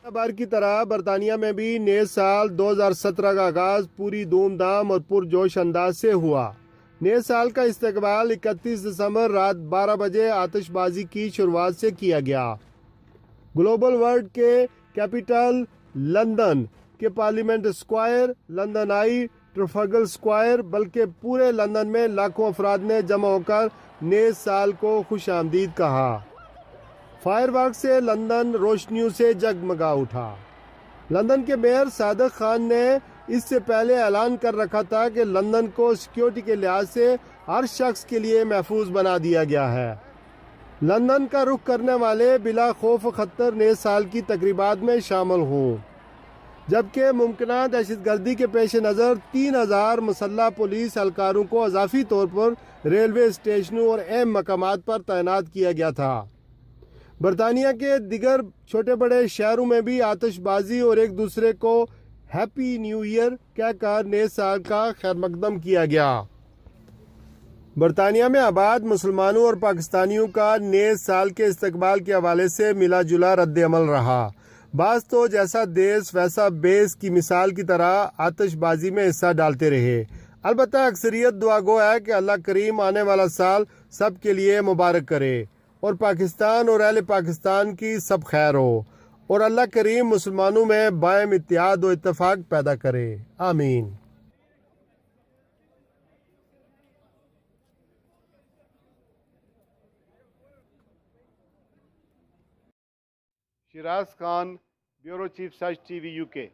बार की तरह बरतानिया में भी नए साल 2017 का आगाज पूरी धूमधाम और पुरजोश अंदाज से हुआ। नए साल का इस्तकबाल 31 दिसंबर रात 12 बजे आतिशबाजी की शुरुआत से किया गया। ग्लोबल वर्ल्ड के कैपिटल लंदन के पार्लियामेंट स्क्वायर, लंदन आई, ट्रफल्गर स्क्वायर, बल्कि पूरे लंदन में लाखों अफराद ने जमा होकर नए साल को खुशामदीद कहा। फायरवर्क से लंदन रोशनियों से जगमगा उठा। लंदन के मेयर सादिक खान ने इससे पहले ऐलान कर रखा था कि लंदन को सिक्योरिटी के लिहाज से हर शख्स के लिए महफूज बना दिया गया है। लंदन का रुख करने वाले बिला खौफ खतर नए साल की तकरीबात में शामिल हों, जबकि मुमकिन दहशतगर्दी के पेश नज़र 3000 मुसल्ह पुलिस एहलकारों को अजाफी तौर पर रेलवे स्टेशनों और अहम मकामात पर तैनात किया गया था। बरतानिया के दिगर छोटे बड़े शहरों में भी आतिशबाजी और एक दूसरे को हैप्पी न्यू ईयर कहकर नए साल का खैर मकदम किया गया। बरतानिया में आबाद मुसलमानों और पाकिस्तानियों का नए साल के इस्तकबाल के हवाले से मिला जुला रद्द अमल रहा। बास तो जैसा देश वैसा बेस की मिसाल की तरह आतिशबाजी में हिस्सा डालते रहे। अलबत्ता अक्सरियत दुआ गो है कि अल्लाह करीम आने वाला साल सब के लिए मुबारक करे और पाकिस्तान और अहले पाकिस्तान की सब खैर हो, और अल्लाह करीम मुसलमानों में बायम इत्तेहाद और इत्तेफाक पैदा करे। आमीन। शिराज खान, ब्यूरो चीफ, सच टीवी, UK।